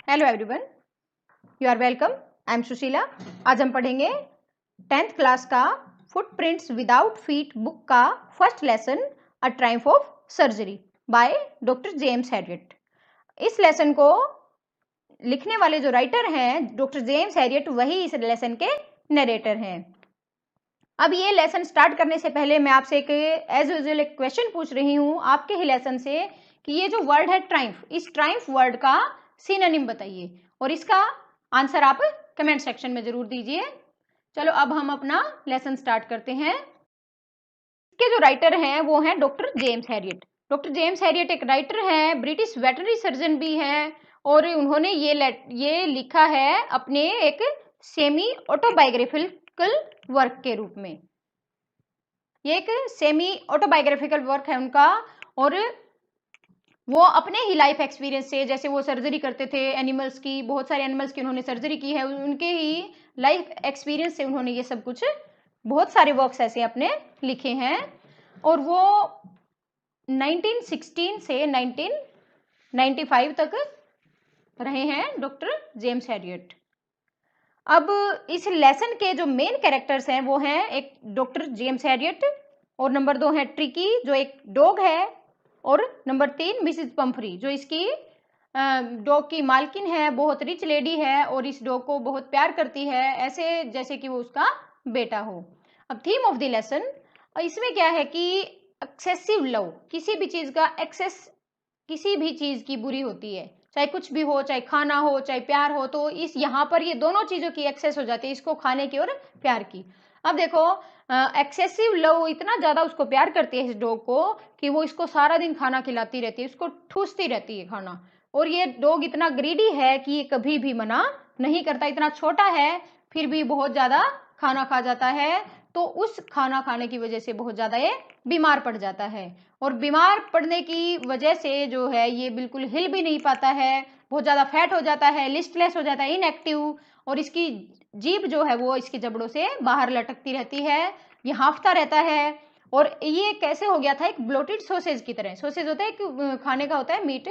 Hello everyone, you are welcome. I am Sushila. आज हम पढ़ेंगे 10th क्लास का फुटप्रिंट्स विदाउट फीट बुक का first lesson a triumph of surgery by doctor James Herriot. इस lesson को लिखने वाले जो राइटर हैं डॉक्टर जेम्स हैरियट, वही इस लेसन के नरेटर हैं। अब ये लेसन स्टार्ट करने से पहले मैं आपसे एक एज यूजुअल एक क्वेश्चन पूछ रही हूँ आपके ही लेसन से कि ये जो वर्ड है ट्रायम्फ, इस ट्रायम्फ वर्ड का सिनोनिम बताइए और इसका आंसर आप कमेंट सेक्शन में जरूर दीजिए। चलो अब हम अपना लेसन स्टार्ट करते हैं। इसके जो राइटर हैं वो हैं doctor James Harriet. Doctor James Harriet एक राइटर हैं, ब्रिटिश वेटरनरी सर्जन भी हैं और उन्होंने ये लिखा है अपने एक सेमी ऑटोबायोग्राफिकल वर्क के रूप में। ये एक सेमी ऑटोबायोग्राफिकल वर्क है उनका और वो अपने ही लाइफ एक्सपीरियंस से, जैसे वो सर्जरी करते थे एनिमल्स की, बहुत सारे एनिमल्स की उन्होंने सर्जरी की है, उनके ही लाइफ एक्सपीरियंस से उन्होंने ये सब कुछ बहुत सारे वर्क्स ऐसे अपने लिखे हैं। और वो 1916 से 1995 तक रहे हैं डॉक्टर जेम्स हैरियट। अब इस लेसन के जो मेन कैरेक्टर्स हैं वो हैं एक डॉक्टर जेम्स हैरियट और नंबर 2 है ट्रिकी जो एक डॉग है और नंबर 3 मिसिज पंफरी जो इसकी डॉग की मालकिन है, बहुत रिच लेडी है और इस डॉग को बहुत प्यार करती है, ऐसे जैसे कि वो उसका बेटा हो। अब थीम ऑफ द लेसन, इसमें क्या है कि एक्सेसिव लव, किसी भी चीज का एक्सेस, किसी भी चीज की बुरी होती है, चाहे कुछ भी हो, चाहे खाना हो चाहे प्यार हो, तो इस यहाँ पर ये दोनों चीजों की एक्सेस हो जाती है, इसको खाने की और प्यार की। अब देखो एक्सेसिव लव, इतना ज्यादा उसको प्यार करती है इस डॉग को कि वो इसको सारा दिन खाना खिलाती रहती है, उसको ठूसती रहती है खाना। और ये डॉग इतना ग्रीडी है कि ये कभी भी मना नहीं करता, इतना छोटा है फिर भी बहुत ज्यादा खाना खा जाता है। तो उस खाना खाने की वजह से बहुत ज्यादा ये बीमार पड़ जाता है और बीमार पड़ने की वजह से जो है ये बिल्कुल हिल भी नहीं पाता है, बहुत ज्यादा फैट हो जाता है, लिस्टलेस हो जाता है, इनएक्टिव, और इसकी जीभ जो है वो इसकी जबड़ों से बाहर लटकती रहती है, ये हांफता रहता है। और ये कैसे हो गया था, एक ब्लोटेड सॉसेज की तरह, सॉसेज होता है एक खाने का होता है मीट,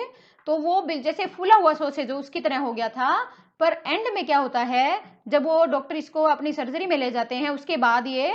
तो वो जैसे फूला हुआ सॉसेज उसकी तरह हो गया था। पर एंड में क्या होता है, जब वो डॉक्टर इसको अपनी सर्जरी में ले जाते हैं उसके बाद ये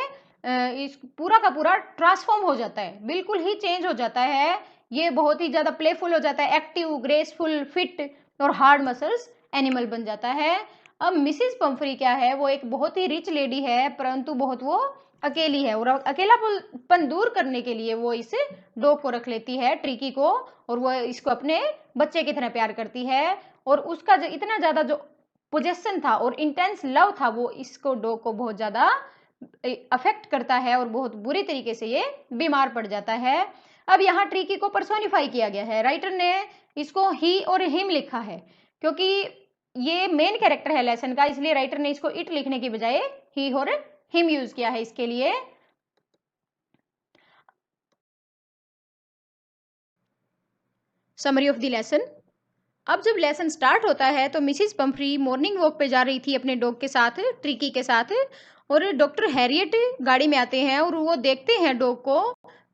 इस पूरा का पूरा ट्रांसफॉर्म हो जाता है, बिल्कुल ही चेंज हो जाता है, ये बहुत ही ज्यादा प्लेफुल हो जाता है, एक्टिव, ग्रेसफुल, फिट और हार्ड मसल्स एनिमल बन जाता है। अब मिसिज पंफरी क्या है, वो एक बहुत ही रिच लेडी है परंतु बहुत वो अकेली है और अकेलापन दूर करने के लिए वो इस डॉग को रख लेती है, ट्रिकी को, और वो इसको अपने बच्चे की तरह प्यार करती है। और उसका जो इतना ज्यादा जो पोजेशन था और इंटेंस लव था वो इसको डॉग को बहुत ज्यादा अफेक्ट करता है और बहुत बुरी तरीके से ये बीमार पड़ जाता है। अब यहाँ ट्रिकी को पर्सोनिफाई किया गया है, राइटर ने इसको ही और हिम लिखा है क्योंकि ये मेन कैरेक्टर है लेसन का, इसलिए राइटर ने इसको इट लिखने की बजाय ही और हिम यूज किया है इसके लिए। Summary of the lesson. अब जब लेसन स्टार्ट होता है तो मिसिज पंफरी मॉर्निंग वॉक पे जा रही थी अपने डॉग के साथ, ट्रिकी के साथ, और डॉक्टर हैरियट गाड़ी में आते हैं और वो देखते हैं डॉग को,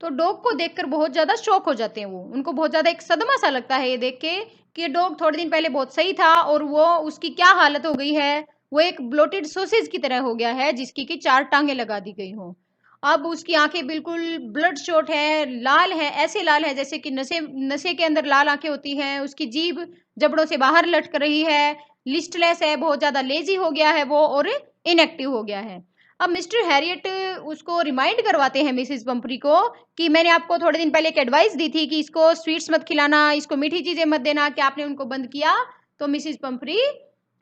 तो डॉग को देखकर बहुत ज्यादा शॉक हो जाते हैं, वो उनको बहुत ज्यादा एक सदमा सा लगता है ये देख के कि ये डॉग थोड़े दिन पहले बहुत सही था और वो उसकी क्या हालत हो गई है, वो एक ब्लोटेड सॉसेज की तरह हो गया है जिसकी की 4 टांगे लगा दी गई हो। अब उसकी आंखें बिल्कुल ब्लड शॉट है, लाल है, ऐसे लाल है जैसे कि नशे नशे के अंदर लाल आंखें होती हैं, उसकी जीभ जबड़ों से बाहर लटक रही है, लिस्टलेस है, बहुत ज्यादा लेजी हो गया है वो और इनएक्टिव हो गया है। अब मिस्टर हैरियट उसको रिमाइंड करवाते हैं मिसिज पंपरी को कि मैंने आपको थोड़े दिन पहले एक एडवाइस दी थी कि इसको स्वीट्स मत खिलाना, इसको मीठी चीजें मत देना, क्या आपने उनको बंद किया? तो मिसिज पंपरी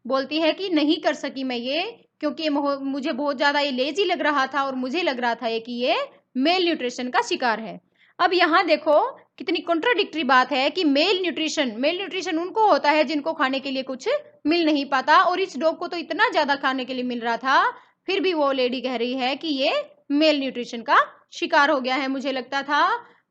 बोलती है कि नहीं कर सकी मैं ये, क्योंकि मुझे बहुत ज्यादा ये लेजी लग रहा था और मुझे लग रहा था कि ये मेल न्यूट्रिशन का शिकार है। अब यहाँ देखो कितनी कॉन्ट्राडिक्टरी बात है कि मेल न्यूट्रिशन उनको होता है जिनको खाने के लिए कुछ मिल नहीं पाता, और इस डॉग को तो इतना ज्यादा खाने के लिए मिल रहा था, फिर भी वो लेडी कह रही है कि ये मेल न्यूट्रिशन का शिकार हो गया है, मुझे लगता था।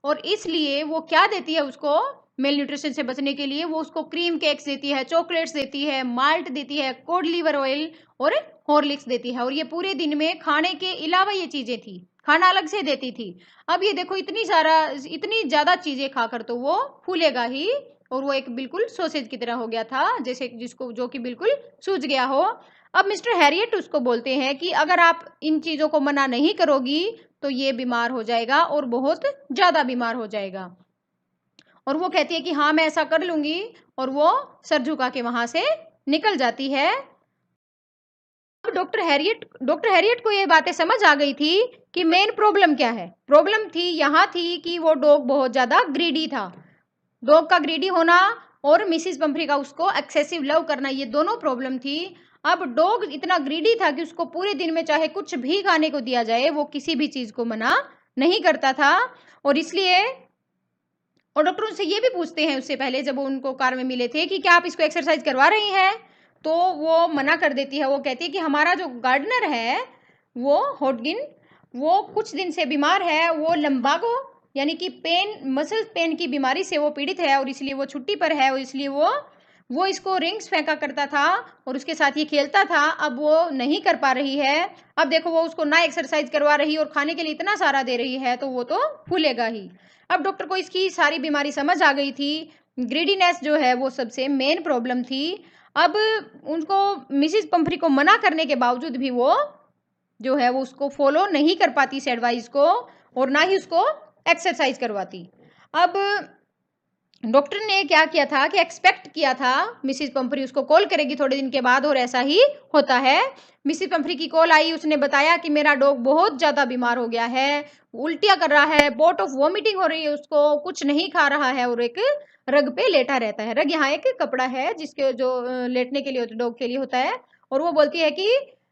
और इसलिए वो क्या देती है उसको, मेल न्यूट्रिशन से बचने के लिए वो उसको क्रीम केक्स देती है, चॉकलेट्स देती है, माल्ट देती है, कोड लीवर ऑयल और हॉर्लिक्स देती है, और ये पूरे दिन में खाने के अलावा ये चीजें थी, खाना अलग से देती थी। अब ये देखो इतनी ज्यादा चीजें खाकर तो वो फूलेगा ही, और वो एक बिल्कुल सॉसेज की तरह हो गया था, जैसे जिसको जो कि बिल्कुल सूज गया हो। अब मिस्टर हैरियट उसको बोलते हैं कि अगर आप इन चीज़ों को मना नहीं करोगी तो ये बीमार हो जाएगा और बहुत ज़्यादा बीमार हो जाएगा। और वो कहती है कि हाँ मैं ऐसा कर लूँगी, और वो सर झुका के वहाँ से निकल जाती है। अब डॉक्टर हैरियट को ये बातें समझ आ गई थी कि मेन प्रॉब्लम क्या है। प्रॉब्लम थी यहाँ थी कि वो डॉग बहुत ज़्यादा ग्रीडी था। डॉग का ग्रीडी होना और मिसिस पंफ्री का उसको एक्सेसिव लव करना, ये दोनों प्रॉब्लम थी। अब डॉग इतना ग्रीडी था कि उसको पूरे दिन में चाहे कुछ भी खाने को दिया जाए वो किसी भी चीज़ को मना नहीं करता था। और इसलिए और डॉक्टर उनसे ये भी पूछते हैं उससे पहले जब वो उनको कार में मिले थे कि क्या आप इसको एक्सरसाइज करवा रही हैं, तो वो मना कर देती है। वो कहती है कि हमारा जो गार्डनर है वो हॉटगिन, वो कुछ दिन से बीमार है, वो लंबागो यानी कि मसल पेन की बीमारी से वो पीड़ित है और इसलिए वो छुट्टी पर है, और इसलिए वो इसको रिंग्स फेंका करता था और उसके साथ ये खेलता था। अब वो नहीं कर पा रही है। अब देखो वो उसको ना एक्सरसाइज करवा रही और खाने के लिए इतना सारा दे रही है तो वो तो फूलेगा ही। अब डॉक्टर को इसकी सारी बीमारी समझ आ गई थी। ग्रीडीनेस जो है वो सबसे मेन प्रॉब्लम थी। अब उनको मिसिस पंफ्री को मना करने के बावजूद भी वो जो है वो उसको फॉलो नहीं कर पाती इस एडवाइस को, और ना ही उसको एक्सरसाइज करवाती। अब डॉक्टर ने क्या किया था कि एक्सपेक्ट किया था मिसिस पंफ्री उसको कॉल करेगी थोड़े दिन के बाद, और ऐसा ही होता है। मिसिस पंफ्री की कॉल आई, उसने बताया कि मेरा डॉग बहुत ज़्यादा बीमार हो गया है, उल्टियाँ कर रहा है, बोट ऑफ वॉमिटिंग हो रही है उसको, कुछ नहीं खा रहा है और एक रग पे लेटा रहता है। रग यहाँ एक कपड़ा है जिसके जो लेटने के लिए डॉग के लिए होता है। और वो बोलती है कि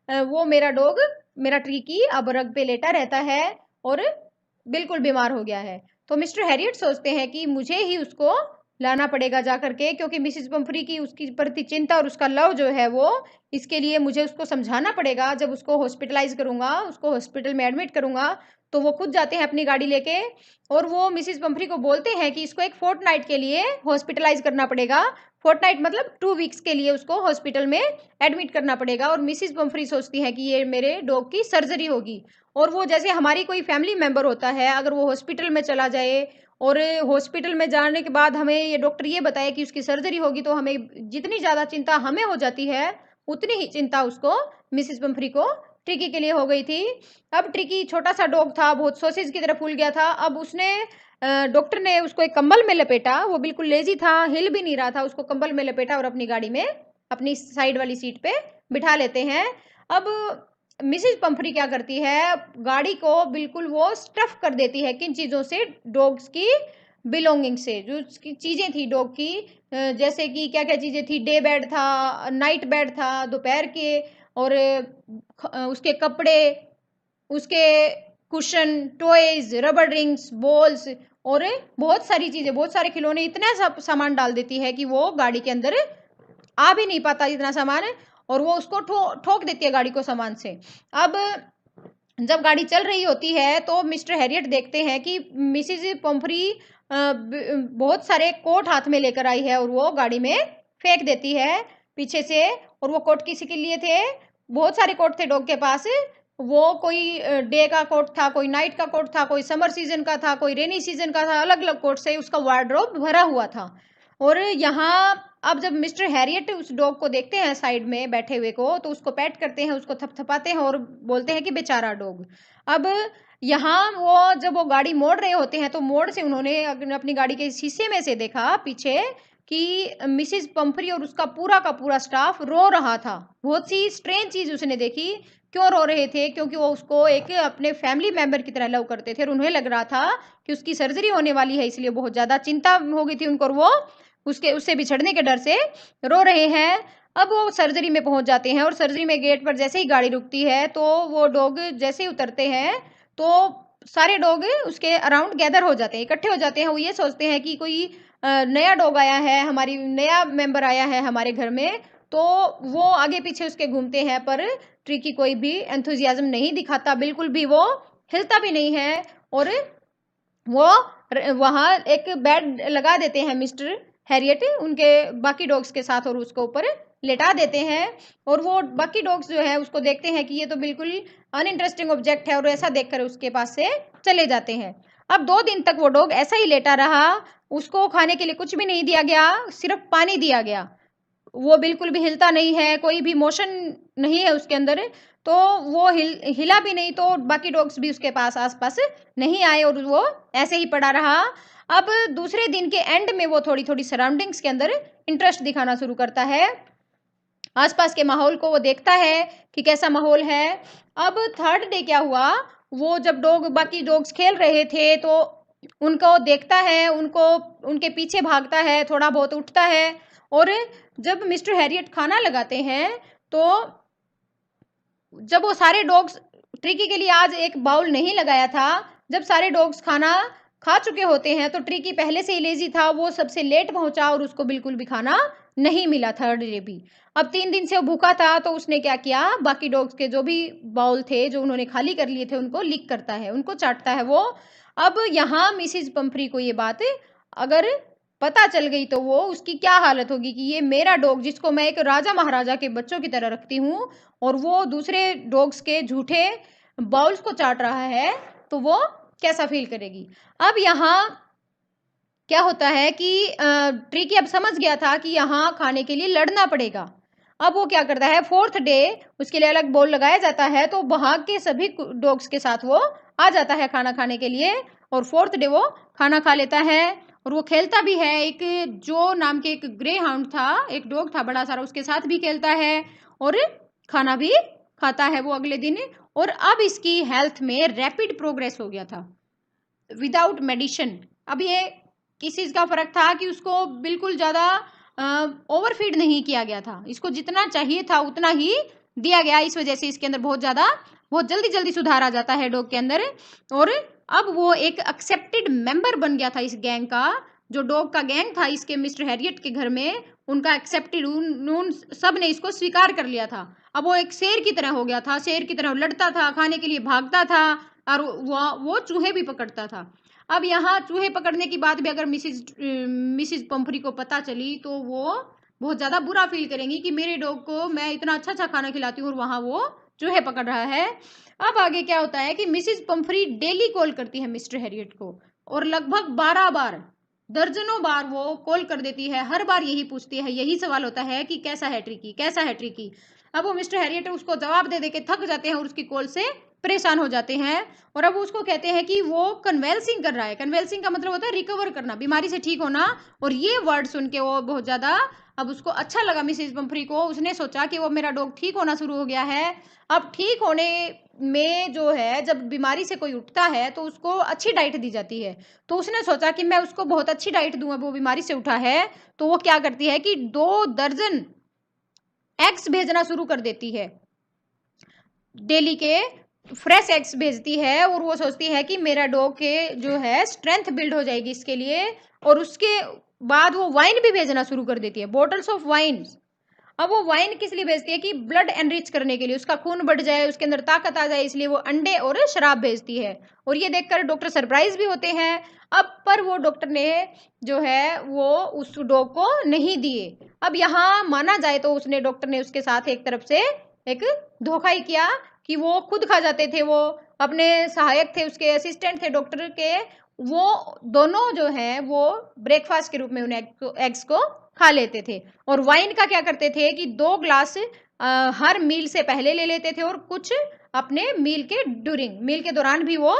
वो मेरा डॉग, मेरा ट्रिकी अब रग पे लेटा रहता है और बिल्कुल बीमार हो गया है। तो मिस्टर हैरियट सोचते हैं कि मुझे ही उसको लाना पड़ेगा जा करके, क्योंकि मिसिस पंफ्री की उसकी प्रति चिंता और उसका लव जो है वो, इसके लिए मुझे उसको समझाना पड़ेगा। जब उसको हॉस्पिटलाइज करूँगा, उसको हॉस्पिटल में एडमिट करूँगा, तो वो खुद जाते हैं अपनी गाड़ी लेके और वो मिसिस पंफ्री को बोलते हैं कि इसको एक फोर्टनाइट के लिए हॉस्पिटलाइज करना पड़ेगा। फोर्टनाइट मतलब 2 वीक्स के लिए उसको हॉस्पिटल में एडमिट करना पड़ेगा। और मिसिस पंफ्री सोचती है कि ये मेरे डॉग की सर्जरी होगी, और वो जैसे हमारी कोई फैमिली मेंबर होता है, अगर वो हॉस्पिटल में चला जाए और हॉस्पिटल में जाने के बाद हमें ये डॉक्टर ये बताए कि उसकी सर्जरी होगी, तो हमें जितनी ज़्यादा चिंता हमें हो जाती है उतनी ही चिंता उसको, मिसिस पंफ्री को, ट्रिकी के लिए हो गई थी। अब ट्रिकी छोटा सा डॉग था, बहुत सॉसेज की तरह फूल गया था। अब उसने डॉक्टर ने उसको एक कंबल में लपेटा, वो बिल्कुल लेजी था, हिल भी नहीं रहा था, उसको कंबल में लपेटा और अपनी गाड़ी में अपनी साइड वाली सीट पे बिठा लेते हैं। अब मिसिस पंफ्री क्या करती है, गाड़ी को बिल्कुल वो स्टफ कर देती है किन चीज़ों से, डॉग्स की बिलोंगिंग से, जो उसकी चीज़ें थी डॉग की, जैसे कि क्या क्या चीज़ें थी, डे बेड था, नाइट बेड था दोपहर के, और उसके कपड़े, उसके cushion, toys, rubber rings, balls और बहुत सारी चीज़ें, बहुत सारे खिलौने, इतना सब सामान डाल देती है कि वो गाड़ी के अंदर आ भी नहीं पाता इतना सामान, और वो उसको ठोक देती है गाड़ी को सामान से। अब जब गाड़ी चल रही होती है तो मिस्टर हैरियट देखते हैं कि मिसिस पंफ्री बहुत सारे कोट हाथ में लेकर आई है और वो गाड़ी में फेंक देती है पीछे से। और वो कोट किसी के लिए थे, बहुत सारे कोट थे डॉग के पास। वो कोई डे का कोट था, कोई नाइट का कोट था, कोई समर सीजन का था, कोई रेनी सीजन का था, अलग अलग कोट से उसका वार्डरोब भरा हुआ था। और यहाँ अब जब मिस्टर हैरियट उस डॉग को देखते हैं साइड में बैठे हुए को, तो उसको पैट करते हैं, उसको थपथपाते हैं और बोलते हैं कि बेचारा डॉग। अब यहाँ वो जब वो गाड़ी मोड़ रहे होते हैं तो मोड़ से उन्होंने अपनी गाड़ी के शीशे में से देखा पीछे कि मिसिस पंफ्री और उसका पूरा का पूरा स्टाफ रो रहा था। बहुत सी स्ट्रेंज चीज उसने देखी। क्यों रो रहे थे? क्योंकि वो उसको एक अपने फैमिली मेंबर की तरह लव करते थे और उन्हें लग रहा था कि उसकी सर्जरी होने वाली है, इसलिए बहुत ज्यादा चिंता हो गई थी उनको, और वो उससे बिछड़ने के डर से रो रहे हैं। अब वो सर्जरी में पहुंच जाते हैं और सर्जरी में गेट पर जैसे ही गाड़ी रुकती है तो वो डॉग जैसे ही उतरते हैं तो सारे डॉग उसके अराउंड गैदर हो जाते हैं, इकट्ठे हो जाते हैं। वो ये सोचते हैं कि कोई नया डॉग आया है, हमारी नया मेंबर आया है हमारे घर में। तो वो आगे पीछे उसके घूमते हैं, पर ट्रिकी कोई भी एंथुजियाज्म नहीं दिखाता, बिल्कुल भी वो हिलता भी नहीं है। और वो वहाँ एक बेड लगा देते हैं मिस्टर हैरियट उनके बाकी डॉग्स के साथ और उसको ऊपर लेटा देते हैं। और वो बाकी डॉग्स जो है उसको देखते हैं कि ये तो बिल्कुल अनइंटरेस्टिंग ऑब्जेक्ट है और ऐसा देखकर उसके पास से चले जाते हैं। अब 2 दिन तक वो डॉग ऐसा ही लेटा रहा, उसको खाने के लिए कुछ भी नहीं दिया गया, सिर्फ पानी दिया गया। वो बिल्कुल भी हिलता नहीं है, कोई भी मोशन नहीं है उसके अंदर, तो वो हिला भी नहीं, तो बाकी डॉग्स भी उसके पास आसपास नहीं आए और वो ऐसे ही पड़ा रहा। अब दूसरे दिन के एंड में वो थोड़ी थोड़ी सराउंडिंग्स के अंदर इंटरेस्ट दिखाना शुरू करता है, आसपास के माहौल को वो देखता है कि कैसा माहौल है। अब थर्ड डे क्या हुआ, वो जब बाकी डॉग्स खेल रहे थे तो उनको देखता है, उनके पीछे भागता है, थोड़ा बहुत उठता है। और जब मिस्टर हैरियट खाना लगाते हैं तो जब वो सारे डॉग्स, ट्रिकी के लिए आज एक बाउल नहीं लगाया था, जब सारे डॉग्स खाना खा चुके होते हैं तो ट्रिकी पहले से ही लेजी था, वो सबसे लेट पहुंचा और उसको बिल्कुल भी खाना नहीं मिला थर्ड डे भी। अब 3 दिन से वो भूखा था, तो उसने क्या किया, बाकी डॉग्स के जो भी बाउल थे जो उन्होंने खाली कर लिए थे उनको लिक करता है, उनको चाटता है वो। अब यहाँ मिसिज पंफरी को ये बात अगर पता चल गई तो वो उसकी क्या हालत होगी कि ये मेरा डॉग जिसको मैं एक राजा महाराजा के बच्चों की तरह रखती हूँ और वो दूसरे डॉग्स के झूठे बाउल्स को चाट रहा है, तो वो कैसा फील करेगी। अब यहाँ क्या होता है कि ट्रिकी अब समझ गया था कि यहाँ खाने के लिए लड़ना पड़ेगा। अब वो क्या करता है, 4th डे उसके लिए अलग बोल लगाया जाता है, तो वहाँ के सभी डॉग्स के साथ वो आ जाता है खाना खाने के लिए, और 4th डे वो खाना खा लेता है और वो खेलता भी है। एक जो नाम के एक ग्रे हाउंड था, एक डॉग था बड़ा सारा, उसके साथ भी खेलता है और खाना भी खाता है वो अगले दिन। और अब इसकी हेल्थ में रैपिड प्रोग्रेस हो गया था विदाउट मेडिसिन। अब ये किस चीज़ का फ़र्क था कि उसको बिल्कुल ज़्यादा ओवरफीड नहीं किया गया था, इसको जितना चाहिए था उतना ही दिया गया, इस वजह से इसके अंदर बहुत जल्दी जल्दी सुधार आ जाता है डॉग के अंदर। और अब वो एक एक्सेप्टेड मेंबर बन गया था इस गैंग का, जो डॉग का गैंग था इसके मिस्टर हैरियट के घर में, उनका एक्सेप्टेड, उन सब ने इसको स्वीकार कर लिया था। अब वो एक शेर की तरह हो गया था, शेर की तरह लड़ता था, खाने के लिए भागता था और वो चूहे भी पकड़ता था। अब यहाँ चूहे पकड़ने की बात भी अगर मिसिज पंफरी को पता चली तो वो बहुत ज़्यादा बुरा फील करेंगी कि मेरे डॉग को मैं इतना अच्छा अच्छा खाना खिलाती हूँ और वहाँ वो चूहे पकड़ रहा है। अब आगे क्या होता है कि मिसिज पंफरी डेली कॉल करती है मिस्टर हैरियट को, और लगभग 12 बार, दर्जनों बार वो कॉल कर देती है, हर बार यही पूछती है, यही सवाल होता है कि कैसा है ट्रिकी, कैसा है ट्रिकी। अब वो मिस्टर हैरियट उसको जवाब दे के थक जाते हैं और उसकी कॉल से परेशान हो जाते हैं, और अब उसको कहते हैं कि वो कन्वेल्सिंग कर रहा है। कन्वेल्सिंग का मतलब होता है रिकवर करना, बीमारी से ठीक होना। और ये वर्ड सुन के वो बहुत ज़्यादा, अब उसको अच्छा लगा मिसेज पंफरी को, उसने सोचा कि वो मेरा डॉग ठीक होना शुरू हो गया है। अब ठीक होने में जो है, जब बीमारी से कोई उठता है तो उसको अच्छी डाइट दी जाती है, तो उसने सोचा कि मैं उसको बहुत अच्छी डाइट दूंगा, वो बीमारी से उठा है। तो वो क्या करती है कि 2 दर्जन एग्स भेजना शुरू कर देती है, डेली के फ्रेश एग्स भेजती है, और वो सोचती है कि मेरा डॉग के जो है स्ट्रेंथ बिल्ड हो जाएगी इसके लिए। और उसके बाद वो वाइन भी भेजना शुरू कर देती है, बॉटल्स ऑफ वाइन। अब वो वाइन किस लिए भेजती है कि ब्लड एनरिच करने के लिए, उसका खून बढ़ जाए, उसके अंदर ताकत आ जाए, इसलिए वो अंडे और शराब भेजती है। और ये देखकर डॉक्टर सरप्राइज भी होते हैं। अब पर वो डॉक्टर ने जो है वो उस डॉग को नहीं दिए। अब यहाँ माना जाए तो उसने, डॉक्टर ने उसके साथ एक तरफ से एक धोखा ही किया कि वो खुद खा जाते थे, वो अपने सहायक थे, उसके असिस्टेंट थे डॉक्टर के, वो दोनों जो है वो ब्रेकफास्ट के रूप में उन एग्स को खा लेते थे। और वाइन का क्या करते थे कि 2 ग्लास हर मील से पहले ले लेते थे, और कुछ अपने मील के दौरान भी वो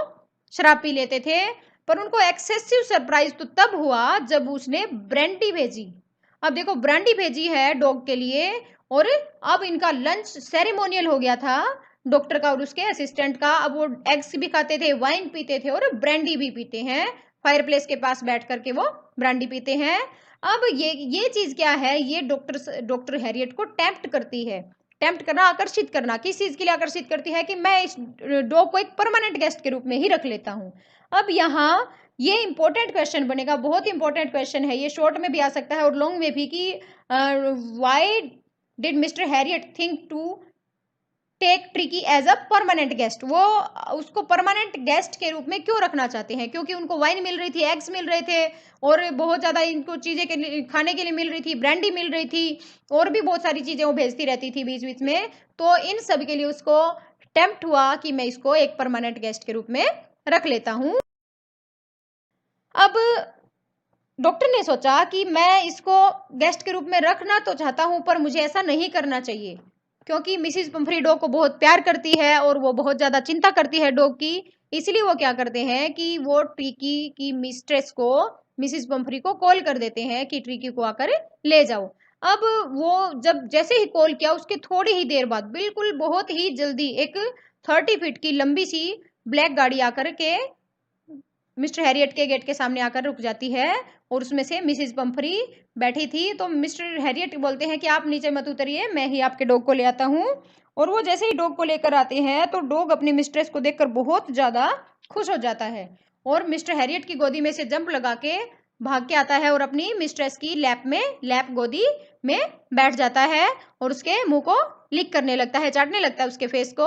शराब पी लेते थे। पर उनको एक्सेसिव सरप्राइज तो तब हुआ जब उसने ब्रांडी भेजी। अब देखो, ब्रांडी भेजी है डॉग के लिए, और अब इनका लंच सेरेमोनियल हो गया था डॉक्टर का और उसके असिस्टेंट का। अब वो एग्स भी खाते थे, वाइन पीते थे और ब्रांडी भी पीते हैं, फायरप्लेस के पास बैठ करके वो ब्रांडी पीते हैं। अब ये चीज क्या है, ये डॉक्टर हैरियट को टेम्प्ट करती है। टेम्प्ट करना, आकर्षित करना, किस चीज के लिए आकर्षित करती है कि मैं इस डॉग को एक परमानेंट गेस्ट के रूप में ही रख लेता हूँ। अब यहाँ ये इंपॉर्टेंट क्वेश्चन बनेगा, बहुत इंपॉर्टेंट क्वेश्चन है ये, शॉर्ट में भी आ सकता है और लॉन्ग में भी, कि why did mister Herriot think to take Tricki as a permanent guest. वो उसको परमानेंट गेस्ट के रूप में क्यों रखना चाहते हैं, क्योंकि उनको वाइन मिल रही थी, एग्स मिल रहे थे, और बहुत ज़्यादा इनको चीज़ें के लिए, खाने के लिए मिल रही थी, ब्रांडी मिल रही थी, और भी बहुत सारी चीज़ें वो भेजती रहती थी बीच बीच में। तो इन सब के लिए उसको टेम्प्ट हुआ कि मैं इसको एक परमानेंट गेस्ट के रूप में रख लेता हूँ। अब डॉक्टर ने सोचा कि मैं इसको गेस्ट के रूप में रखना तो चाहता हूं, पर मुझे ऐसा नहीं करना चाहिए, क्योंकि मिसिज पंफरी डॉग को बहुत प्यार करती है और वो बहुत ज्यादा चिंता करती है डॉग की। इसलिए वो क्या करते हैं कि वो ट्रिकी की मिस्ट्रेस को, मिसिज पंफरी को कॉल कर देते हैं कि ट्रिकी को आकर ले जाओ। अब वो जब जैसे ही कॉल किया, उसके थोड़ी ही देर बाद बिल्कुल बहुत ही जल्दी एक 30 फीट की लंबी सी ब्लैक गाड़ी आकर के मिस्टर हैरियट के गेट के सामने आकर रुक जाती है, और उसमें से मिसिज पंफरी बैठी थी। तो मिस्टर हैरियट बोलते हैं कि आप नीचे मत उतरिए, मैं ही आपके डॉग को ले आता हूँ। और वो जैसे ही डॉग को लेकर आते हैं तो डॉग अपनी मिस्ट्रेस को देखकर बहुत ज़्यादा खुश हो जाता है, और मिस्टर हैरियट की गोदी में से जंप लगा के भाग के आता है और अपनी मिस्ट्रेस की लैप गोदी में बैठ जाता है, और उसके मुंह को लिक करने लगता है, चाटने लगता है उसके फेस को।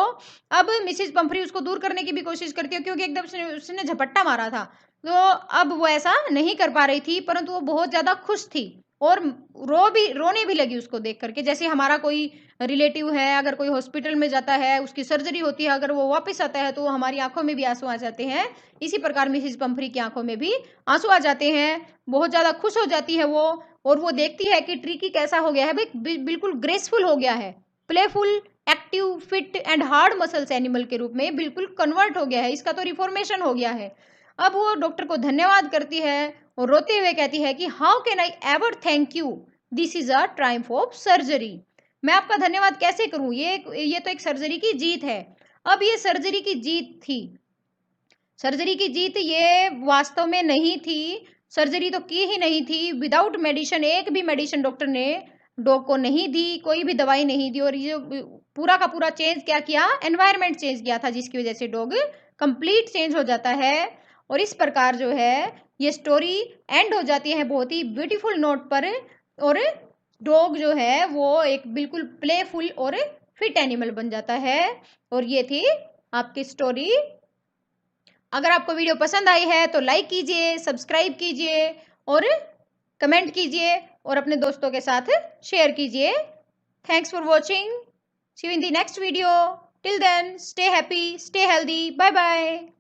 अब मिसिज पंफरी उसको दूर करने की भी कोशिश करती है, क्योंकि एकदम से उसने झपट्टा मारा था, तो अब वो ऐसा नहीं कर पा रही थी, परंतु वो बहुत ज्यादा खुश थी और रोने भी लगी उसको देख करके। जैसे हमारा कोई रिलेटिव है, अगर कोई हॉस्पिटल में जाता है, उसकी सर्जरी होती है, अगर वो वापस आता है तो हमारी आंखों में भी आंसू आ जाते हैं, इसी प्रकार मिसिज पंफरी की आंखों में भी आंसू आ जाते हैं। बहुत ज्यादा खुश हो जाती है वो, और वो देखती है कि ट्रिकी कैसा हो गया है भाई, बिल्कुल ग्रेसफुल हो गया है, playful, active, fit and hard muscles animal के रूप में बिल्कुल कन्वर्ट हो गया है, इसका तो रिफॉर्मेशन हो गया है। अब वो डॉक्टर को धन्यवाद करती है और रोते हुए कहती है कि how can I ever thank you, this is a triumph of surgery. मैं आपका धन्यवाद कैसे करूं, ये तो एक सर्जरी की जीत है। अब ये सर्जरी की जीत थी, सर्जरी की जीत ये वास्तव में नहीं थी, सर्जरी तो की ही नहीं थी। विदाउट मेडिसिन, एक भी मेडिसिन डॉक्टर ने डॉग को नहीं दी, कोई भी दवाई नहीं दी, और ये पूरा का पूरा चेंज क्या किया, एनवायरनमेंट चेंज किया था, जिसकी वजह से डॉग कंप्लीट चेंज हो जाता है। और इस प्रकार जो है ये स्टोरी एंड हो जाती है बहुत ही ब्यूटीफुल नोट पर, और डॉग जो है वो एक बिल्कुल प्लेफुल और फिट एनिमल बन जाता है। और ये थी आपकी स्टोरी। अगर आपको वीडियो पसंद आई है तो लाइक कीजिए, सब्सक्राइब कीजिए और कमेंट कीजिए, और अपने दोस्तों के साथ शेयर कीजिए। Thanks for watching, see you in the next video. Till then stay happy, stay healthy, bye bye.